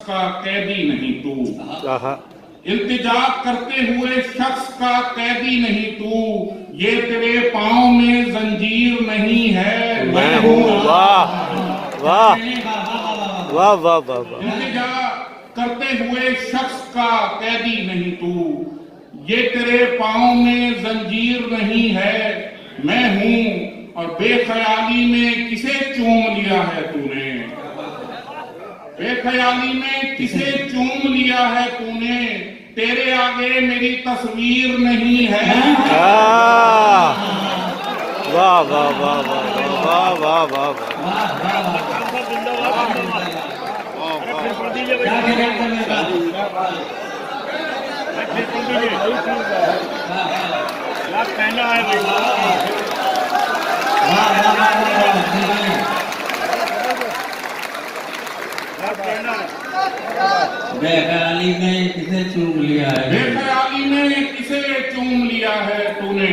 का कैदी नहीं तू, इल्तिजा करते हुए शख्स का कैदी नहीं तू, ये तेरे पाँव में जंजीर नहीं है मैं हूँ। वाह वाह वाह वाह वाह वाह। इल्तिजा करते हुए शख्स का कैदी नहीं तू, ये तेरे पाँव में जंजीर नहीं है मैं हूँ। और बेख्याली में किसे चूम लिया है तूने, बेख्याली में किसे चूम लिया है तूने, तेरे आगे मेरी तस्वीर नहीं है। वाह वाह वाह वाह वाह वाह वाह। बेख्याली में किसे चूम लिया है, बेख्याली में किसे चूम लिया है तूने,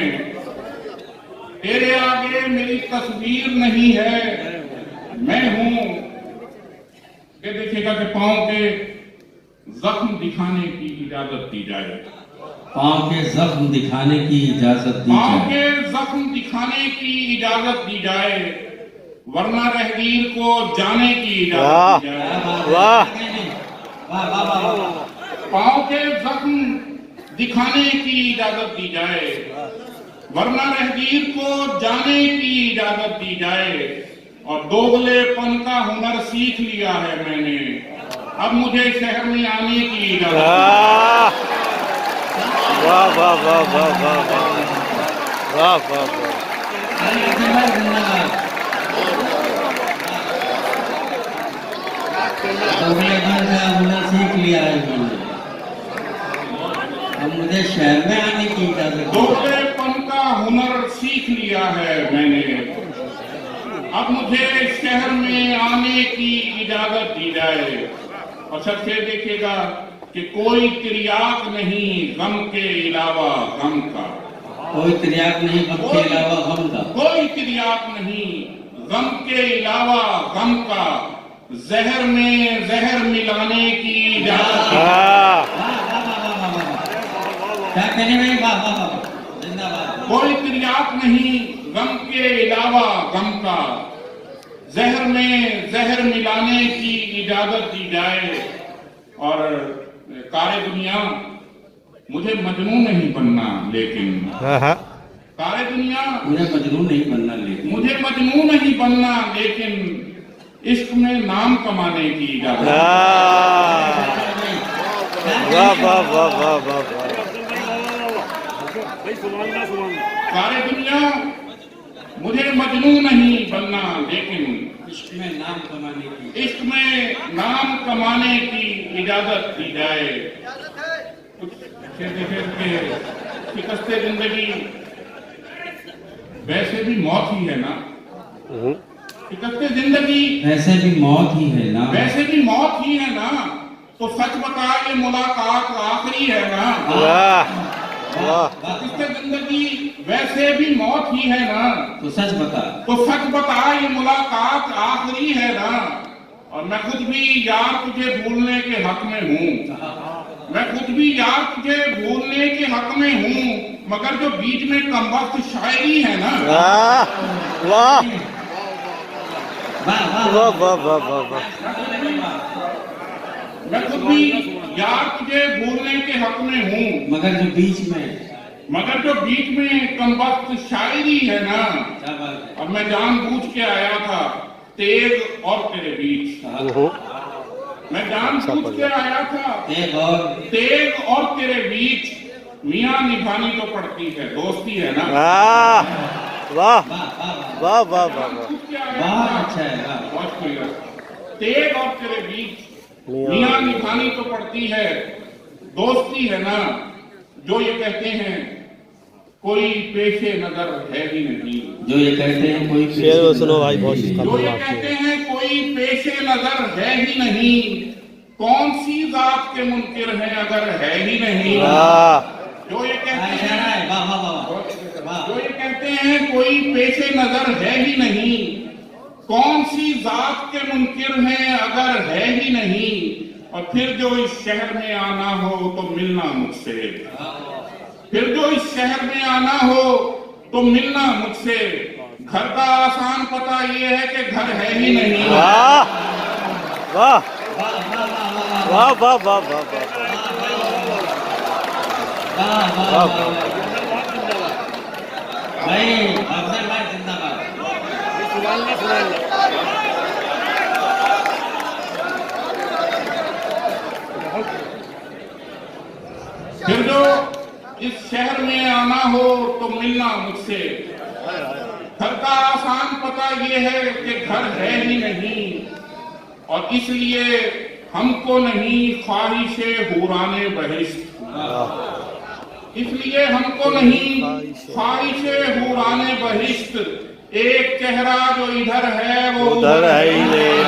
तेरे आगे मेरी तस्वीर नहीं है मैं हूँ। ये देखिएगा कि पाँव के जख्म दिखाने की इजाजत दी जाए, पाँव के जख्म दिखाने की इजाजत दी पाँव जाए, के जख्म दिखाने की इजाजत दी जाए, वरना रहगीर को जाने की इजाजत दी जाए। वाह पाँव के जख्म दिखाने की इजाजत दी जाए, वरना रहगीर को जाने की इजाजत दी जाए। और दोगलेपन का हुनर सीख लिया है मैंने, अब मुझे शहर में आने की इजाजत। वाह वाह वाह वाह वाह वाह वाह वाह। हुनर सीख लिया है मैंने, अब मुझे शहर में आने की इजाजत। दोगलेपन का हुनर सीख लिया है मैंने, अब मुझे शहर में आने की इजाजत दी जाए। और सबसे देखिएगा कि कोई तिर्याक नहीं गम के अलावा गम का, कोई तिर्याक नहीं गम के अलावा गम का, कोई तिर्याक नहीं गम के अलावा गम का, जहर में जहर मिलाने की इजाजत। क्या कहने में, वाह वाह वाह, जिंदाबाद। कोई तिर्याक नहीं गम के अलावा गम का, जहर में जहर मिलाने की इजाजत दी जाए। और कारे दुनिया मुझे मजनू नहीं बनना लेकिन, कारे दुनिया मुझे मजनू नहीं बनना लेकिन, मुझे मजनू नहीं बनना लेकिन इश्क में नाम कमाने की इजाजत। वाह वाह वाह वाह वाह। कारे दुनिया मुझे मजनू नहीं बनना लेकिन इश्क में नाम कमाने की, इश्क में नाम कमाने की इजाजत दी जाए। खेलते खेलते शिकस्ते जिंदगी वैसे भी मौत ही है ना, शिकस्ते जिंदगी वैसे भी मौत ही है ना, वैसे भी मौत ही है ना, तो सच बता ये मुलाकात आखिरी है ना। शिकस्ते जिंदगी वैसे भी मौत ही है ना, तो सच बता, तो सच बता ये मुलाकात आखिरी है ना। और मैं खुद भी यार तुझे भूलने के हक में हूँ, मैं खुद भी यार तुझे भूलने के हक में हूँ, मगर जो बीच में कमबख्त शायरी है ना। वाह वाह वाह वाह वाह वाह। मैं खुद भी यार तुझे भूलने के हक में हूँ, मगर जो बीच में कमबख्त शायरी है ना। अब मैं जानबूझ के आया था तेग और तेरे बीच, मैं जानबूझ के आया था तेग और तेरे बीच, मियाँ निभानी तो पड़ती है दोस्ती है ना। वाह वाह वाह वाह। अच्छा है, बहुत बढ़िया। तेग और तेरे बीच मियाँ निभानी तो पड़ती है दोस्ती है ना। जो ये कहते हैं कोई पेशे नजर है ही नहीं, जो ये कहते हैं कोई सुनो भाई, बहुत जो ये कहते हैं कोई पेशे नजर है ही नहीं, कौन सी जात के मुनकिर हैं अगर है ही नहीं। जो ये कहते हैं जो ये कहते हैं कोई पेशे नजर है ही नहीं, कौन सी जात के मुनकिर हैं अगर है ही नहीं। और फिर जो इस शहर में आना हो तो मिलना मुझसे, फिर जो इस शहर में आना हो तो मिलना मुझसे। घर का आसान पता ये है कि घर है ही नहीं। वाह वाह वाह वाह वाह वाह वाह भाई अफजल भाई जिंदाबाद। फिर जो इस शहर में आना हो तो मिलना मुझसे। घर का आसान पता ये है कि घर है ही नहीं, और इसलिए हमको नहीं ख्वाहिशे हुराने बहिश्त, इसलिए हमको नहीं ख्वाहिशे हुराने बहिश्त। एक चेहरा जो इधर है वो उधर है ही नहीं।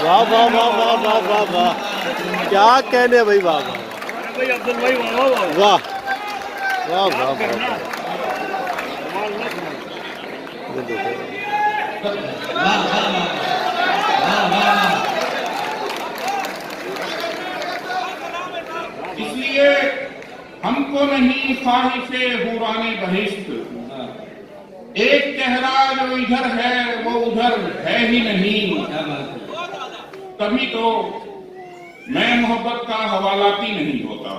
वाह वाह वाह वाह वाह वाह वाह, क्या कहने भाई, वाह वाह वाह वाह वाह वाह। इसलिए हमको नहीं ख्वाहिशे हुराने बहिश्त। एक चेहरा जो इधर है वो उधर है ही नहीं। तभी तो मैं मोहब्बत का हवालाती नहीं होता,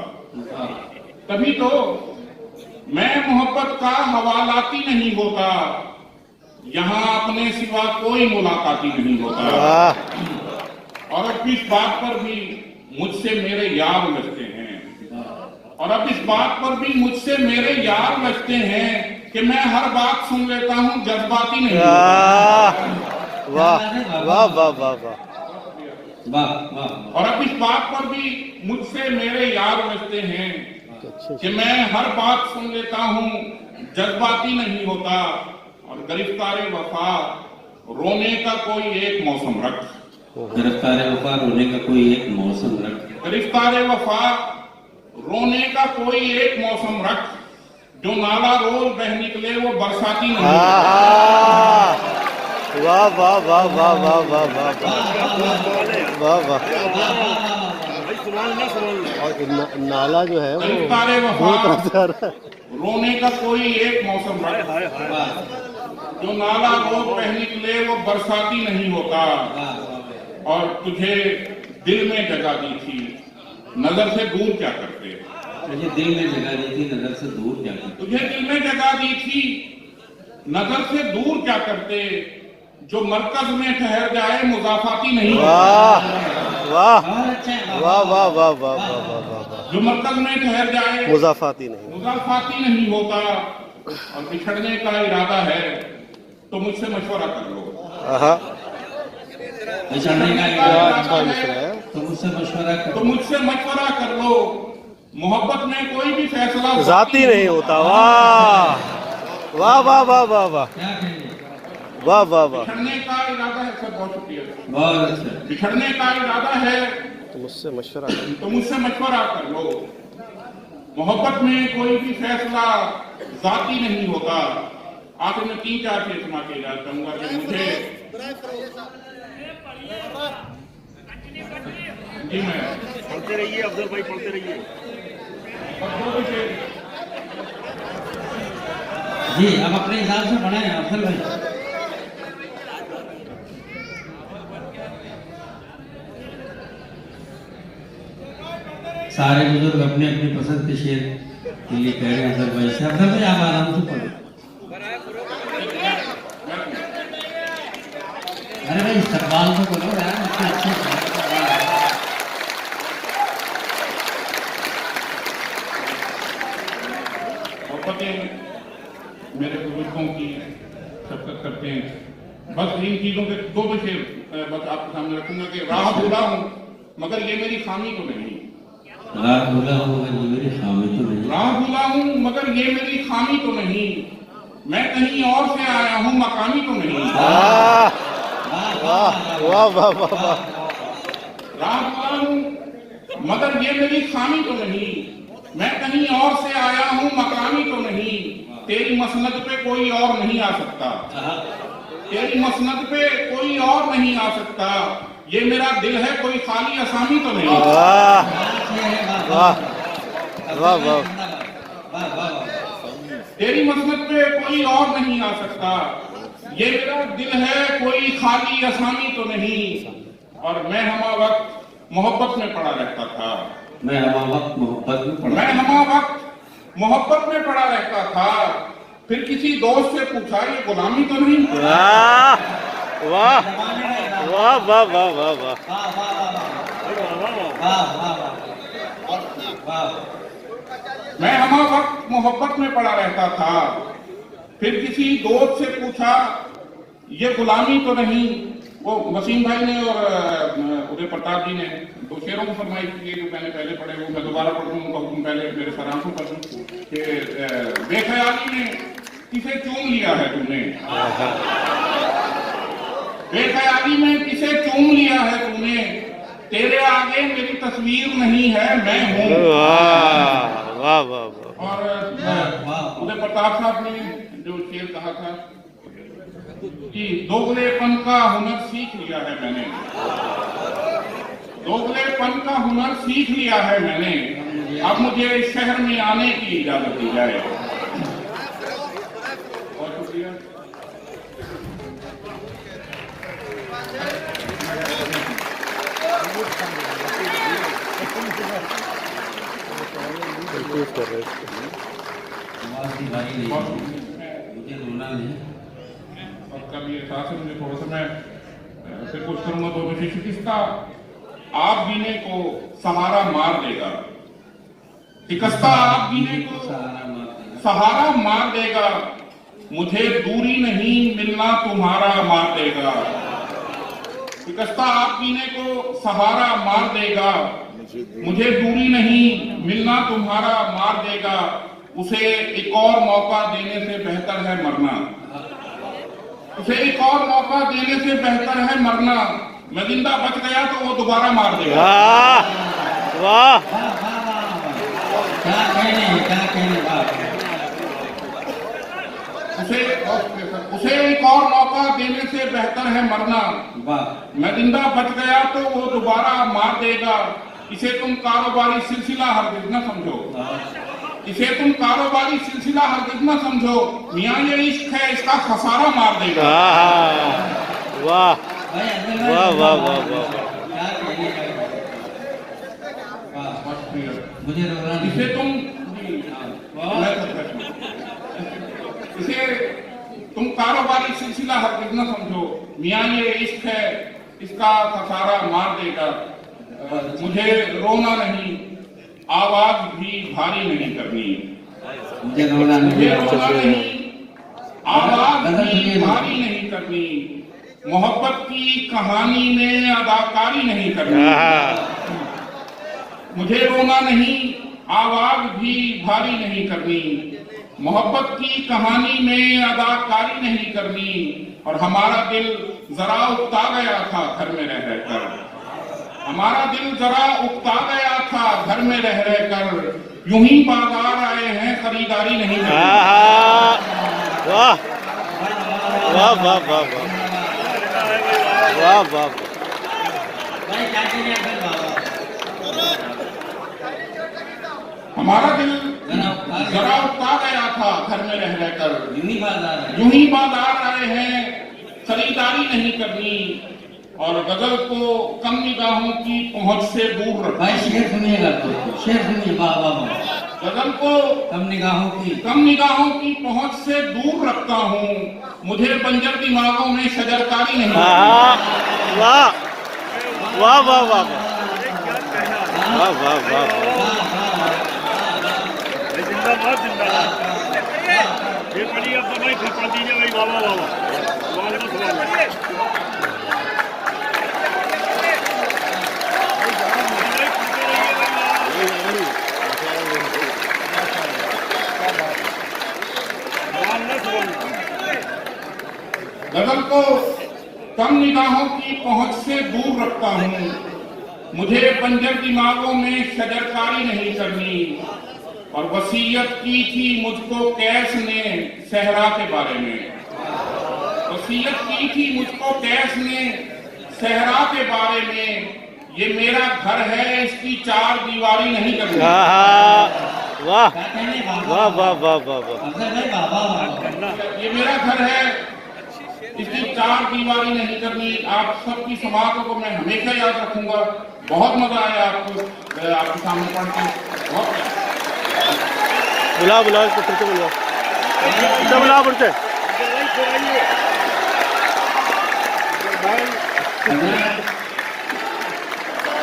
तभी तो मैं मोहब्बत का हवालाती नहीं होता। यहाँ अपने सिवा कोई मुलाकाती नहीं होता। और अब इस बात पर भी मुझसे मेरे यार लगते हैं, और अब इस बात पर भी मुझसे मेरे यार लगते हैं कि मैं हर बात सुन लेता हूँ, जज्बाती नहीं होता। वाह वाह वाह वाह वाह। और अब इस बात पर भी मुझसे मेरे यार लगते हैं कि मैं हर बात सुन लेता हूँ, जज्बाती नहीं होता। और गिरफ्तारे वफा रोने का कोई एक मौसम रख, गिरफ्तारे वफा रोने का कोई एक मौसम रख, गिरफ्तारे वफा रोने का कोई एक मौसम रख। जो नाला रोज बह निकले वो बरसाती नहीं। वाह वाह वाह वाह वाह वाह वाह वाह वाह। और नाला जो है वो गिरफ्तारे वफा रोने का कोई एक मौसम रख। जो नाला रोज बह निकले वो बरसाती नहीं होता। और तुझे दिल में जगह दी थी, नजर से दूर क्या करते। तुझे दिल में जगह दी थी, नजर से दूर क्या करते। तुझे दिल में जगह दी थी, नजर से दूर क्या करते। जो मरकज में ठहर जाए मुजाफाती नहीं होता। वाह वाह वाह वाह वाह वाह वाह। जो मरकज में ठहर जाए मुजाफाती नहीं, मुजाफाती नहीं होता। और बिछड़ने का इरादा है तो मुझसे मशवरा कर लो। बिछड़ने का अच्छा मशवरा है तो मुझसे मशवरा कर, तो मुझसे मशवरा कर लो। मोहब्बत में कोई भी फैसला जाती नहीं होता। वाह वाह वाह वाह वाह वाह क्या कहेंगे। वाह वाह वाह। बिछड़ने का इरादा है सर, बहुत शुक्रिया। बहुत अच्छा। बिछड़ने का इरादा है तो मुझसे मशवरा तो मुझसे मशवरा कर लो। मोहब्बत में कोई भी फैसला जाती नहीं होता। आखिर में 3-4 चीज सुना के याद करूंगा कि मुझे जी मैं पढ़ते रहिए अफजल भाई, पढ़ते रहिए। जी आप अपने हिसाब से पढ़े अफजल भाई। सारे बुजुर्ग अपने अपनी पसंद के शेर के लिए कह रहे हैं अफजल भाई से। अफजल भाई आप आराम से पढ़ो। अरे भाई इस्तकबाल तो बोलो यार, अच्छे मेरे बुजुर्गों की शफकत करते हैं। बस इन चीजों के दो शेर बस आपके सामने रखूंगा कि राह भूला हूं मगर ये मेरी खामी तो नहीं। राह भूला हूँ मगर ये मेरी खामी तो नहीं। राह भूला हूं मगर ये मेरी खामी तो नहीं। मैं कहीं और से आया हूं, मकामी तो नहीं। वाह वाह वाह वाह वाह। राह भूला हूं मगर ये मेरी खामी तो नहीं। मैं कहीं और से आया हूं, मकामी तो नहीं। तेरी मसनद पे कोई और नहीं आ सकता, तेरी मसनद पे कोई और नहीं आ सकता। ये मेरा दिल है, कोई खाली असामी तो नहीं। वाह वाह वाह वाह वाह वाह तेरी मसनद पे कोई और नहीं आ सकता, ये मेरा दिल है, कोई खाली असामी तो नहीं। और मैं हमा वक्त मोहब्बत में पड़ा रहता था, मैं हमा वक्त मोहब्बत में पड़ा, मैं हमा वक्त मोहब्बत में पड़ा रहता था। फिर किसी दोस्त से पूछा, ये गुलामी तो नहीं? वाह वाह वाह वाह वाह वाह वाह मैं हमा वक्त मोहब्बत में पड़ा रहता था, फिर किसी दोस्त से पूछा, ये गुलामी तो नहीं? वो वसीम भाई ने और उदय प्रताप जी ने दो शेरों को फरमाइश की जो मैंने पहले पढ़े, वो मैं दोबारा पढ़ दूं, उनका हुक्म पहले मेरे सरांसों पर दूं कि बेख्याली में किसे चूम लिया है तूने, बेख्याली में किसे चूम लिया है तूने, तेरे आगे मेरी तस्वीर नहीं है, मैं हूँ। वाह वाह वाह। और उदय प्रताप साहब ने जो शेर कहा था कि दोगलेपन का हुनर सीख लिया है मैंने, दोगलेपन का हुनर सीख लिया है मैंने, अब मुझे शहर में आने की इजाजत दी जाए। बहुत शुक्रिया। आवाज की बारी नहीं, मुझे रोना नहीं। और कब ये एहसास है मुझे, थोड़ा सा मैं फिर कुछ करूंगा तो विशेष किसका आप जीने को सहारा मार देगा, शिकस्ता आप जीने को सहारा मार देगा, मुझे दूरी नहीं मिलना तुम्हारा मार देगा। शिकस्ता आप जीने को सहारा मार देगा, मुझे दूरी नहीं मिलना तुम्हारा मार देगा, उसे एक और मौका देने से बेहतर है मरना, उसे एक और मौका देने से बेहतर है मरना, मैं जिंदा बच गया तो वो दोबारा मार देगा। वाह क्या कहने, क्या कहने उसे एक और मौका देने से बेहतर है मरना, वाह। मैं जिंदा बच गया तो वो दोबारा मार देगा, इसे तुम कारोबारी सिलसिला हरगिज न समझो, इसे तुम कारोबारी सिलसिला हरगिज न समझो, मियां ये इश्क है, इसका खसारा मार देगा। वाह वाह वाह वाह वाह। क्या कहने, मुझे रोना नहीं। इसे तुम इसे तुम कारोबारी सिलसिला हरगिज न समझो, मियां ये इश्क है, इसका खसारा मार देगा, मुझे रोना नहीं, आवाज भी भारी नहीं करनी, मुझे रोना मुझे नहीं। रोना नहीं, आवाज भी भारी नहीं करनी, मोहब्बत की कहानी में अदाकारी नहीं करनी, मुझे रोना नहीं, आवाज भी भारी नहीं करनी, मोहब्बत की कहानी में अदाकारी नहीं करनी। और हमारा दिल जरा उकता गया था घर में रह रहकर, हमारा दिल जरा उकता गया था घर में रह रहकर, यूं ही बाजार आए हैं खरीदारी नहीं करनी। वाह वाह वाह वाह वाह वाह। हमारा दिल जरा उकता गया था घर में रह रहकर, यूं ही बाजार आए हैं खरीदारी नहीं करनी, और गजल को कम निगाहों की पहुंच से दूर रखा। भाई शेर सुनिएगा, तो शेर सुनिए। वाह वाह वाह। गजल को कम निगाहों की पहुंच से दूर रखता हूँ, मुझे बंजर दिमागों में शजरकारी नहीं। वाह वाह वाह वाह वाह वाह वाह। जिंदाबाद जिंदाबाद। ये बड़ी अब भाई खपा दीजिए भाई। वाह वाह वाह। वालेकुम सलाम। गजल को कम निगाहों की पहुंच से दूर रखता हूँ, मुझे बंजर दिमागों में शजरकारी नहीं करनी, और वसीयत की थी मुझको कैस ने सहरा के बारे में, वसीयत की थी मुझको कैस ने सहरा के बारे में, ये मेरा घर है, इसकी चार दीवारी नहीं करनी। वाह क्या कहने वाह वाह वाह वाह वाह। अफजल भाई वाह वाह वाह। ये मेरा घर है, इसकी चार दीवारी नहीं करनी। आप सबकी समातों को मैं हमेशा याद रखूंगा। बहुत मजा आया आपके सामने पढ़ के, बहुत बुला इसको फिर से बुला फिर से।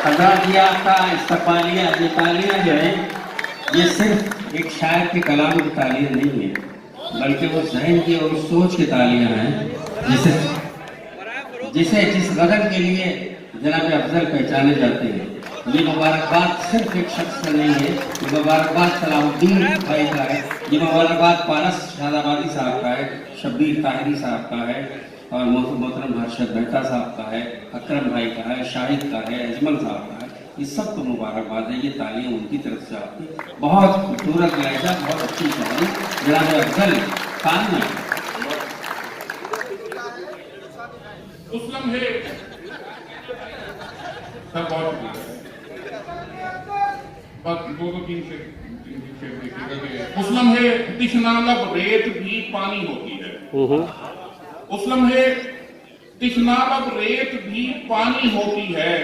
हजरत जी आपका इस्तक़बालिया ये तालियाँ जो है, ये सिर्फ एक शायर के कलाम की तालियाँ नहीं है, बल्कि वो जहन की और सोच की तालियाँ हैं, जिस गज़ल के लिए जनाब अफजल पहचाने जाते हैं। ये मुबारकबाद सिर्फ एक शख्स का नहीं है, ये मुबारकबाद सलाहुद्दीन भाई का है, ये मुबारकबाद पारस शादाबादी साहब का है, शब्बीर ताहिरी साहब का है, और मोहतरम हर्षद मेहता साहब का है, अकरम भाई का है, शाहिद का है, अजमल साहब का है। ये सब तो मुबारकबाद है। ये तालियां उनकी तरफ से आपकी। बहुत खूबसूरत लहजा, बहुत अच्छी शायरी जनाब अफजल कान में। उस लम्हे सब बहुत बस दो तीन से देखिएगा कि उस लम्हे तिश्ना लब रेत भी पानी होती है। उस लम्हे तिश्ना लब रेत भी पानी होती है,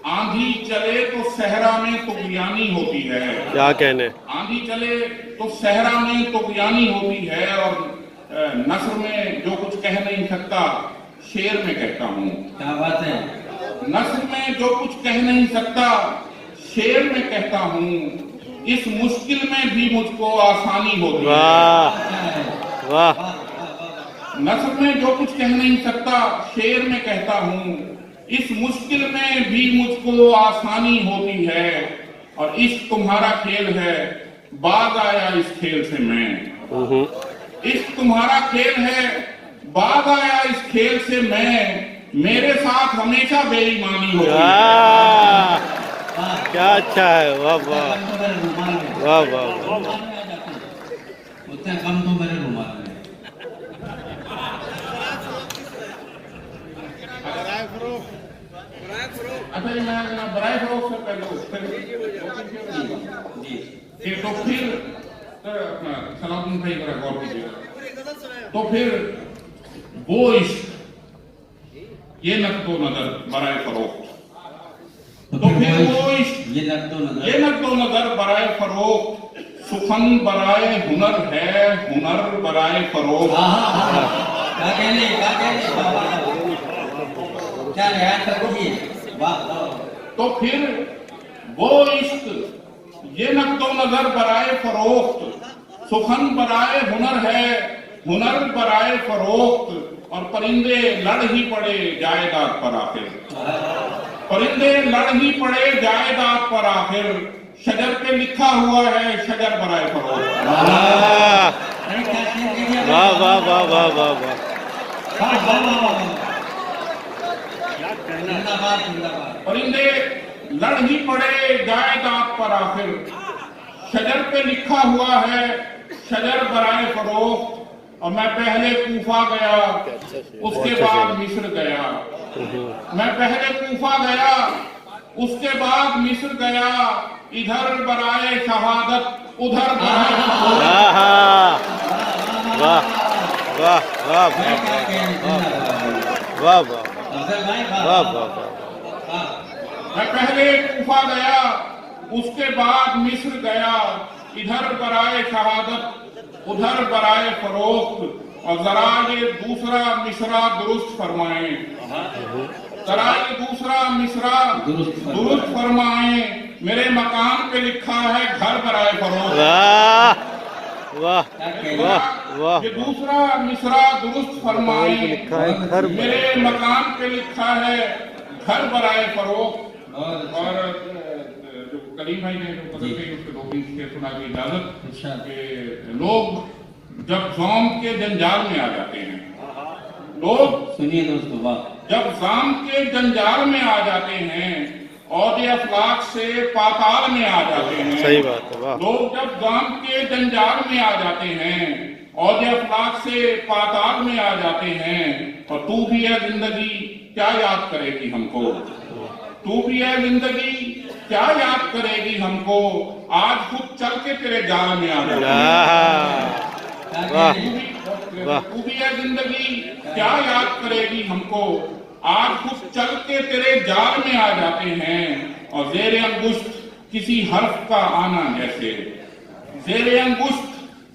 आंधी चले तो सहरा में तुगयानी होती है। क्या कहने, आंधी चले तो सहरा में तुगयानी होती है, और नस्र में जो कुछ कह नहीं सकता शेर में कहता हूँ। क्या बात है। नस्र में जो कुछ कह नहीं सकता शेर में कहता हूँ, इस मुश्किल में भी मुझको आसानी होती है। वाह वाह। नस्र में जो कुछ कह नहीं सकता शेर में कहता हूँ, इस मुश्किल में भी मुझको आसानी होती है, और इश्क तुम्हारा खेल है, बाज आया इस खेल से मैं। इश्क तुम्हारा खेल है, बाज आया इस खेल से मैं, मेरे साथ हमेशा बेईमानी होती है। क्या अच्छा है, वाह वाह वाह वाह। उतना कम तो मेरे रुमाल में। अच्छा जी, मैं बराए फरोख से पहले तो फिर अपना सलाउद्दीन भाई का गौर कीजिएगा। तो फिर वो इश्क, ये नक्दो नजर बराए फरोख्त, तो फिर वो इश्क, ये नक्दो नजर बराए फरोख्त, सुखन बराए हुनर है, हुनर बराए फरोख्त। क्या कहने क्या रियायत रखिए। तो फिर वो इश्क, ये नक्दो नजर बराए फरोख्त, सुखन बराए हुनर है, हुनर बराए फरोख्त, और परिंदे लड़ ही पड़े जायदाद पर आखिर। परिंदे लड़ ही पड़े जायदाद पर आखिर, शजर पे लिखा हुआ है शजर बराए फरोख्त। वाह वाह वाह वाह वाह वाह। परिंदे लड़ ही पड़े जायदाद पर आखिर, शजर पे लिखा हुआ है शजर बराए फरोख्त, और मैं पहले कूफा गया, उसके बाद मिस्र गया। मैं पहले कूफा गया, उसके बाद मिस्र गया, इधर बराए शहादत उधर बराए वाह वाह वाह वाह वाह वाह वाह। मैं पहले कूफा गया, उसके बाद मिस्र गया, इधर बराए शहादत उधर बराए फरोख्त, और जरा ये दूसरा मिसरा दुरुस्त फरमाएं, जरा ये दूसरा मिसरा दुरुस्त फरमाएं, मेरे मकान पे लिखा है घर बराए फरोख्त। वाह वाह वाह। ये दूसरा मिसरा दुरुस्त फरमाएं, मेरे मकान पे लिखा है घर बराए फरोख्त। और जो करीम भाई ने जो बदल के उसके दो तीन शेर सुना की इजाजत कि लोग जब ज़ौम के जंजाल में आ जाते हैं, लोग सुनिए दोस्तों, वाह, जब ज़ाम के जंजाल में आ जाते हैं, औदे अफलाक से पाताल में आ जाते हैं। सही बात है, वाह। लोग जब ज़ाम के जंजाल में आ जाते हैं, औदे अफलाक से पाताल में आ जाते हैं, और तू भी है जिंदगी क्या याद करेगी हमको, तू भी है जिंदगी क्या याद करेगी हमको, आज खुद चल के तेरे जाल में आ जाएगी। वाह वाह तू भी है जिंदगी क्या याद करेगी हमको, आज खुद चल के तेरे जाल में आ जाते हैं। और जेरे अंगुश्त किसी हर्फ का आना जैसे, जेरे अंगुश्त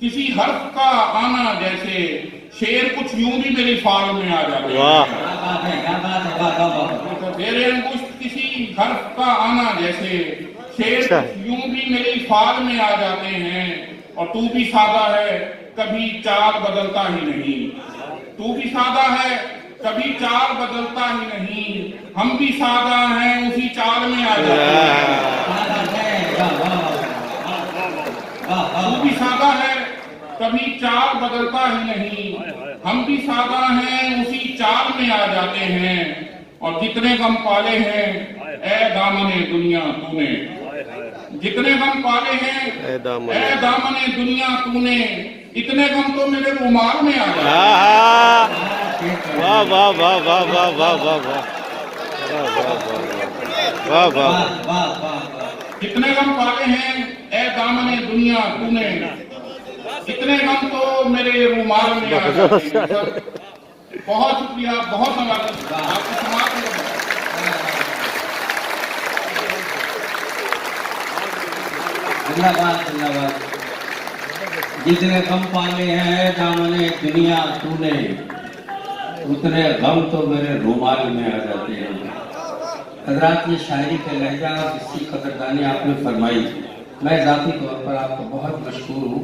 किसी हर्फ का आना जैसे, शेर कुछ यूं भी मेरी फाल में आ जाते वाह हैं। जेरे अंगुश्त किसी हर्फ का आना जैसे, शेर अच्छा। कुछ यूं भी मेरी फाल में आ जाते हैं। और तू भी सादा है कभी चाल बदलता ही नहीं, तू भी सादा है कभी चाल बदलता ही नहीं, हम भी सादा हैं उसी चाल में आ जाते हैं। तू भी सादा है कभी चाल बदलता ही नहीं, हम भी सादा हैं उसी चाल में आ जाते हैं। और जितने गम पाले हैं ए दामने दुनिया तूने, जितने गम पाले हैं ए दामने दुनिया तूने, इतने गम तो मेरे रुमाल में आ जाते हैं। वाह वाह वाह वाह वाह वाह वाह वाह वाह वाह वाह कितने गम पाले हैं ए दामने दुनिया तूने, इतने गम तो मेरे रुमाल में आ जाते हैं। सर, बहुत शुक्रिया, बहुत नवाज़ आपकी समाज में। धन्यवाद धन्यवाद। जितने गम पाले हैं दामने दुनिया तूने, उतने गम तो मेरे रुमाल में आ जाते हैं। हजरात, ये शायरी का लहजा और इसकी कदरदानी आपने फरमाई, मैं ज़ाती तौर पर आपका बहुत मशहूर हूँ।